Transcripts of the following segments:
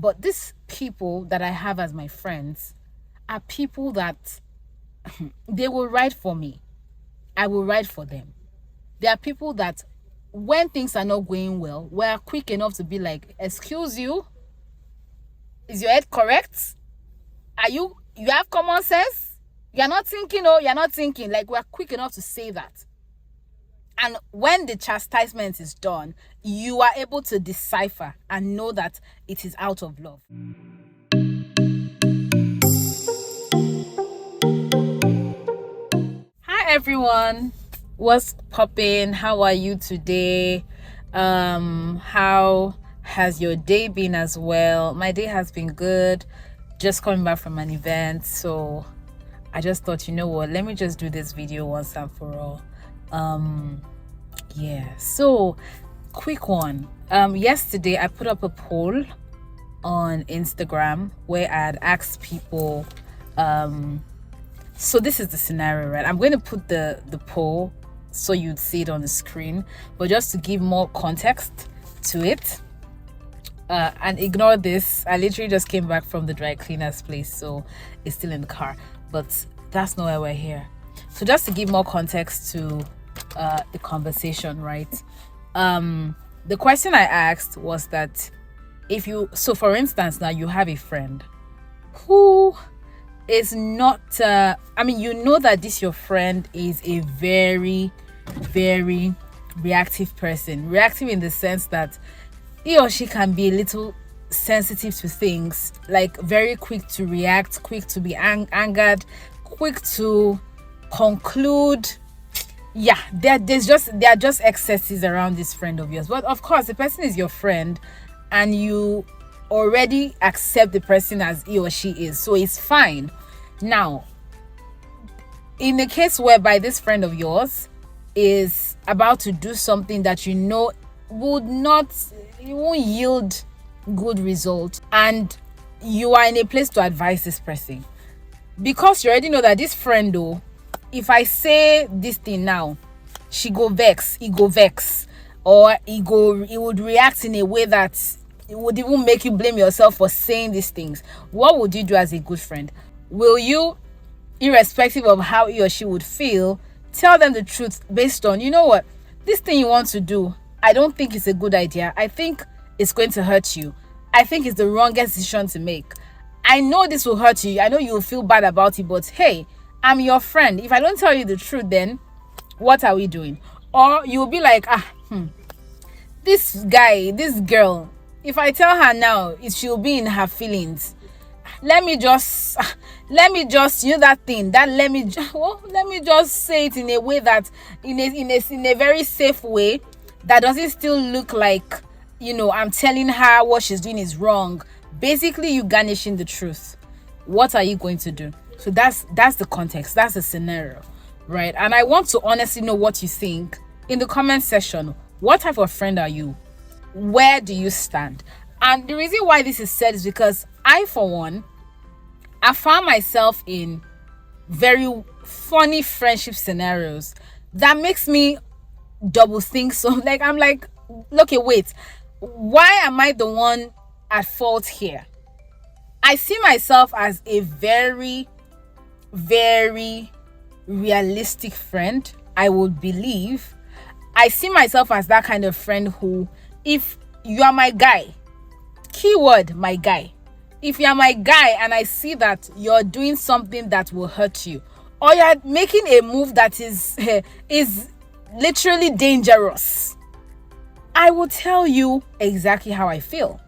But these people that I have as my friends are people that they will ride for me. I will ride for them. There are people that when things are not going well, we're quick enough to be like, excuse you, is your head correct? Are you have common sense? You're not thinking, oh, you're not thinking. Like, we're quick enough to say that. And when the chastisement is done, you are able to decipher and know that it is out of love. Hi everyone. What's popping? How are you today? How has your day been as well? My day has been good. Just coming back from an event, so I just thought, you know what, let me just do this video once and for all. So quick one. Yesterday I put up a poll on Instagram where I had asked people, so this is the scenario, right? I'm going to put the poll so you'd see it on the screen, but just to give more context to it, and ignore this, I literally just came back from the dry cleaners place, so it's still in the car, but that's not why we're here. So just to give more context to the conversation, right? The question I asked was that so for instance, now you have a friend who is not you know that this your friend is a very, very reactive person. Reactive in the sense that he or she can be a little sensitive to things, like very quick to react, quick to be angered, quick to conclude. Yeah, there are just excesses around this friend of yours. But of course, the person is your friend and you already accept the person as he or she is, so it's fine. Now, in the case whereby this friend of yours is about to do something that you know it won't yield good result, and you are in a place to advise this person, because you already know that this friend, though, if I say this thing now, he go vex, or he would react in a way that it would even make you blame yourself for saying these things. What would you do as a good friend? Will you, irrespective of how he or she would feel, tell them the truth based on, you know what, this thing you want to do, I don't think it's a good idea. I think it's going to hurt you. I think it's the wrongest decision to make. I know this will hurt you. I know you'll feel bad about it, but hey, I'm your friend. If I don't tell you the truth, then what are we doing? Or you'll be like, this girl, if I tell her now, she'll be in her feelings. Let me just you know that thing that let me just say it in a way that in a very safe way that doesn't still look like, you know, I'm telling her what she's doing is wrong. Basically, you garnishing the truth. What are you going to do? So that's the context, that's the scenario, right? And I want to honestly know what you think in the comment section. What type of friend are you? Where do you stand? And the reason why this is said is because I, for one, I found myself in very funny friendship scenarios that makes me double think. So like, I'm like, okay, wait, why am I the one at fault here? I see myself as a very, very realistic friend, I would believe. I see myself as that kind of friend who, if you are my guy, keyword my guy, if you're my guy and I see that you're doing something that will hurt you, or you're making a move that is literally dangerous, I will tell you exactly how I feel.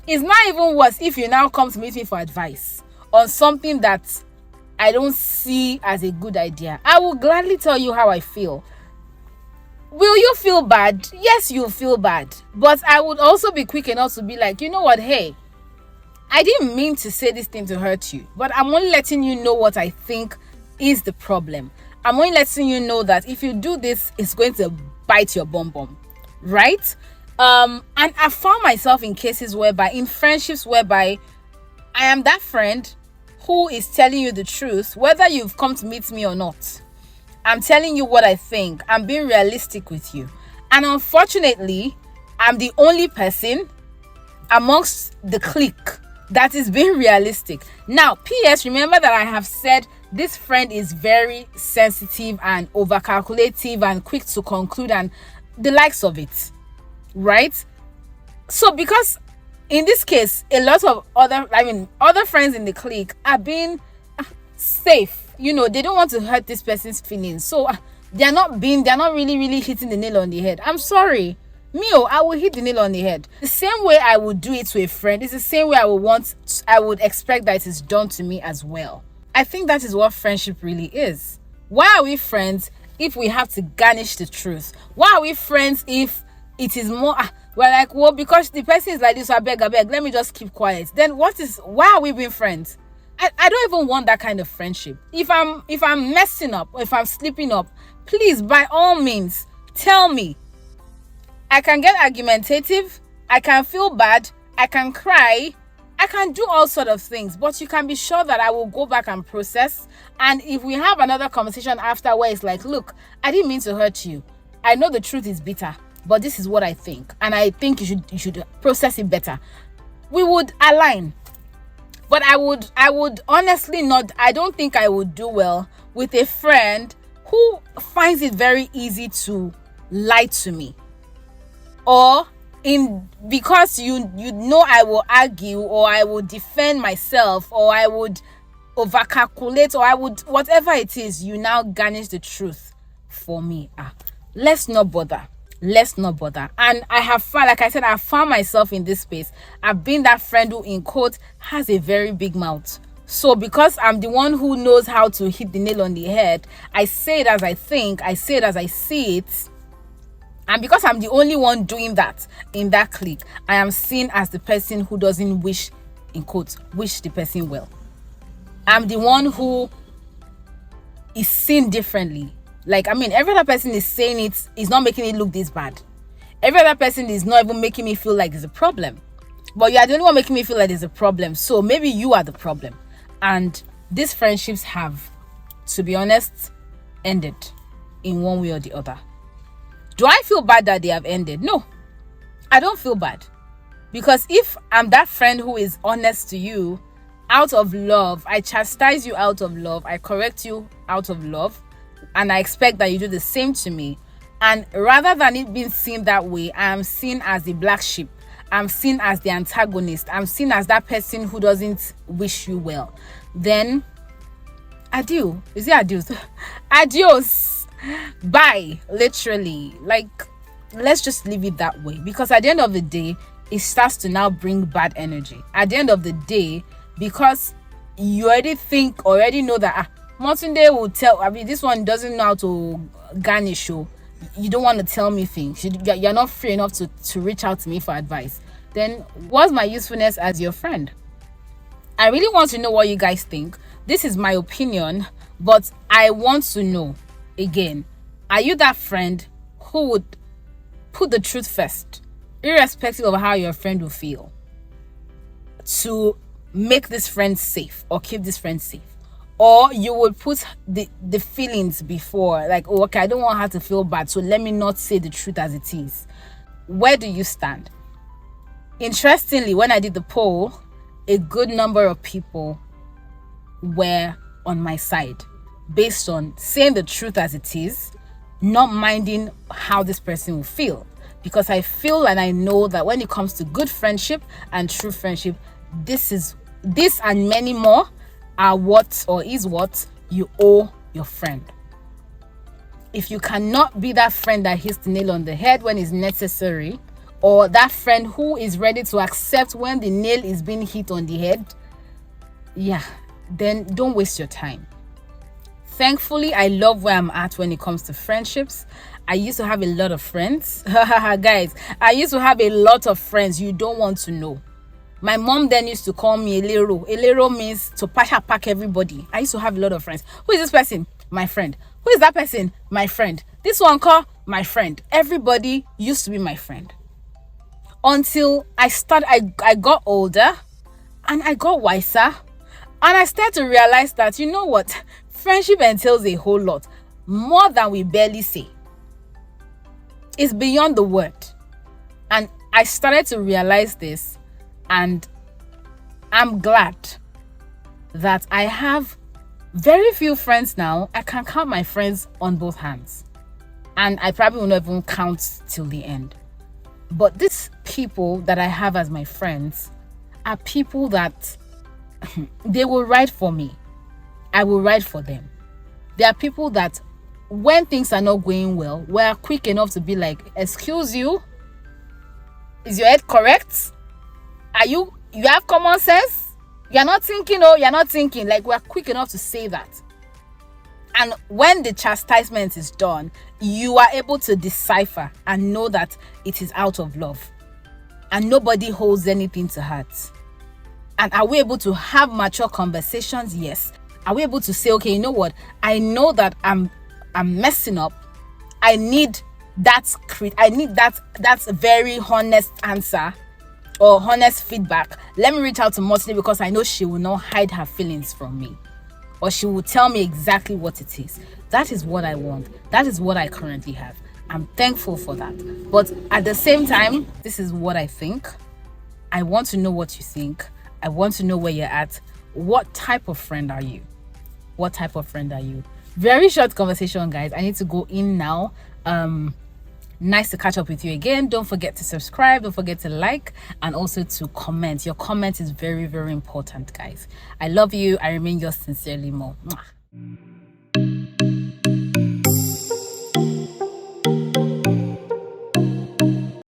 It's not even worse if you now come to meet me for advice on something that I don't see as a good idea. I will gladly tell you how I feel. Will you feel bad? Yes, you'll feel bad. But I would also be quick enough to be like, you know what, hey, I didn't mean to say this thing to hurt you, but I'm only letting you know what I think is the problem. I'm only letting you know that if you do this, it's going to bite your bum bum, right? And I found myself in cases whereby, in friendships whereby I am that friend who is telling you the truth, whether you've come to meet me or not. I'm telling you what I think. I'm being realistic with you. And unfortunately, I'm the only person amongst the clique that is being realistic. Now, PS, remember that I have said this friend is very sensitive and overcalculative and quick to conclude and the likes of it, right? So because in this case, a lot of other friends in the clique are being safe. You know, they don't want to hurt this person's feelings. So they're not really hitting the nail on the head. I'm sorry. I will hit the nail on the head. The same way I would do it to a friend is the same way I would expect that it is done to me as well. I think that is what friendship really is. Why are we friends if we have to garnish the truth? Why are we friends if it is more we're like, well, because the person is like this, so I beg, let me just keep quiet. Then why are we being friends? I don't even want that kind of friendship. If I'm messing up or if I'm slipping up, please, by all means, tell me. I can get argumentative, I can feel bad, I can cry, I can do all sort of things, but you can be sure that I will go back and process. And if we have another conversation after where it's like, look, I didn't mean to hurt you. I know the truth is bitter, but this is what I think, and I think you should process it better. We would align. But I would honestly not, I don't think I would do well with a friend who finds it very easy to lie to me. Or because you know I will argue, or I will defend myself, or I would overcalculate, or I would, whatever it is, you now garnish the truth for me. Let's not bother. And I have found, like I said, I found myself in this space. I've been that friend who, in quote, has a very big mouth. So because I'm the one who knows how to hit the nail on the head, I say it as I think, I say it as I see it. And because I'm the only one doing that in that clique, I am seen as the person who doesn't wish, in quotes, wish the person well. I'm the one who is seen differently. Like, every other person is saying it, is not making it look this bad. Every other person is not even making me feel like there's a problem. But you are the only one making me feel like there's a problem. So maybe you are the problem. And these friendships have, to be honest, ended in one way or the other. Do I feel bad that they have ended? No, I don't feel bad. Because if I'm that friend who is honest to you out of love, I chastise you out of love, I correct you out of love, and I expect that you do the same to me. And rather than it being seen that way, I am seen as the black sheep. I'm seen as the antagonist. I'm seen as that person who doesn't wish you well. Then, adieu. Is it adios? Adios. Bye, literally. Like, let's just leave it that way, because at the end of the day, it starts to now bring bad energy. At the end of the day, because you already know that Motunde will tell, this one doesn't know how to garnish, you don't want to tell me things, you're not free enough to reach out to me for advice, then what's my usefulness as your friend? I really want to know what you guys think. This is my opinion, but I want to know, again, are you that friend who would put the truth first, irrespective of how your friend will feel, to make this friend safe or keep this friend safe? Or you would put the feelings before, like, oh, okay, I don't want her to feel bad, so let me not say the truth as it is. Where do you stand? Interestingly, when I did the poll, a good number of people were on my side, based on saying the truth as it is, not minding how this person will feel. Because I feel and I know that when it comes to good friendship and true friendship, this and many more are what you owe your friend. If you cannot be that friend that hits the nail on the head when it's necessary, or that friend who is ready to accept when the nail is being hit on the head, then don't waste your time. Thankfully, I love where I'm at when it comes to friendships. I used to have a lot of friends. Guys, I used to have a lot of friends you don't want to know. My mom then used to call me Elero. Elero means to pack everybody. I used to have a lot of friends. Who is this person? My friend. Who is that person? My friend. This one call my friend. Everybody used to be my friend. Until I got older and I got wiser, and I started to realize that, you know what? Friendship entails a whole lot more than we barely say. It's beyond the word. And I started to realize this, And I'm glad that I have very few friends now. I can count my friends on both hands. And I probably will not even count till the end. But these people that I have as my friends are people that they will ride for me. I will ride for them. There are people that when things are not going well, we're quick enough to be like, excuse you, is your head correct? You have common sense? You're not thinking, you're not thinking. Like, we're quick enough to say that. And when the chastisement is done, you are able to decipher and know that it is out of love. And nobody holds anything to heart. And are we able to have mature conversations? Yes. Are we able to say, okay, you know what? I know that I'm messing up. I need that very honest answer or honest feedback. Let me reach out to Motine because I know she will not hide her feelings from me. Or she will tell me exactly what it is. That is what I want. That is what I currently have. I'm thankful for that. But at the same time, this is what I think. I want to know what you think. I want to know where you're at. What type of friend are you? What type of friend are you? Very short conversation, guys. I need to go in now. Nice to catch up with you again. Don't forget to subscribe. Don't forget to like and also to comment. Your comment is very, very important, guys. I love you. I remain yours sincerely, Mo. Mwah.